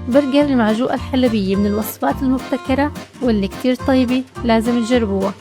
برجر المعجوقة الحلبية من الوصفات المبتكرة واللي كتير طيبة، لازم تجربوها.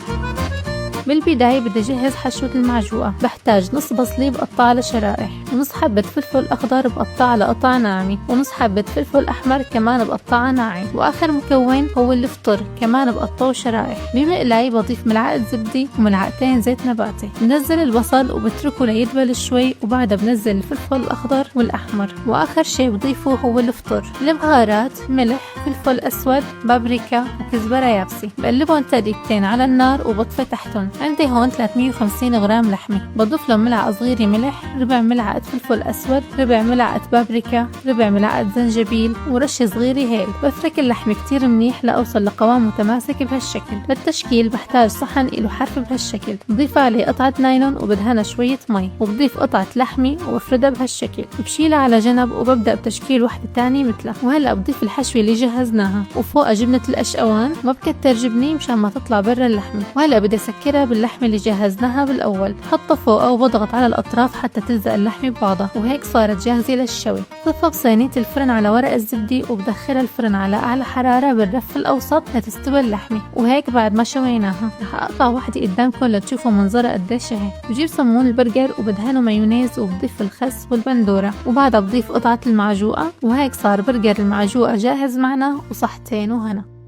بالبداية بدي أجهز حشوة المعجوقة. بحتاج نص بصلة بقطعها لشرائح، ونص حبة فلفل أخضر بقطعها لقطع ناعمة، ونص حبة فلفل أحمر كمان بقطعها ناعم، وآخر مكون هو الفطر كمان بقطعه شرائح. بمقلاية بضيف ملعقة زبدة وملعقتين زيت نباتي. بنزل البصل وبتركه ليدبل شوي، وبعدها بنزل الفلفل الأخضر والأحمر، وآخر شي بضيفه هو الفطر. البهارات ملح، فلفل أسود، بابريكا، وكزبرة يابسة. بقلبهم تقليبتين على النار وبطفي تحتهم. عندي هون 350 غرام لحمة، بضيف لهم ملعقة صغيرة ملح، ربع ملعقة فلفل أسود، ربع ملعقة بابريكا، ربع ملعقة زنجبيل، ورشة صغيرة هيل. بفرك اللحمة كتير منيح لأوصل لقوام متماسك بهالشكل. للتشكيل بحتاج صحن إله حرف بهالشكل، بضيف عليه قطعة نايلون وبدهنها شوية مي، وبضيف قطعة لحمة وبفردها بهالشكل، بشيلها على جنب وببدأ بتشكيل وحدة تانية مثلها. وهلأ بضيف الحشوة اللي جهزناها وفوقها جبنة القشقوان، ما بكتر جبنة مشان ما تطلع برا اللحمة. وهلأ بدي أسكرها باللحمة اللي جهزناها بالأول، بحطها فوقها وبضغط على الأطراف حتى تلزق اللحمة ببعضها، وهيك صارت جاهزة للشوي. بضيفها بصينية الفرن على ورق الزبدة، وبدخلها الفرن على أعلى حرارة بالرف الأوسط لتستوي اللحمة. وهيك بعد ما شويناها رح أقطع وحدة قدامكم لتشوفوا منظرها قديش شهي. بجيب صمون البرجر وبدهنه مايونيز، وبضيف الخس والبندورة، وبعدها بضيف قطعة المعجوقة. وهيك صار برجر المعجوقة جاهز معنا، وصحتين وهنا.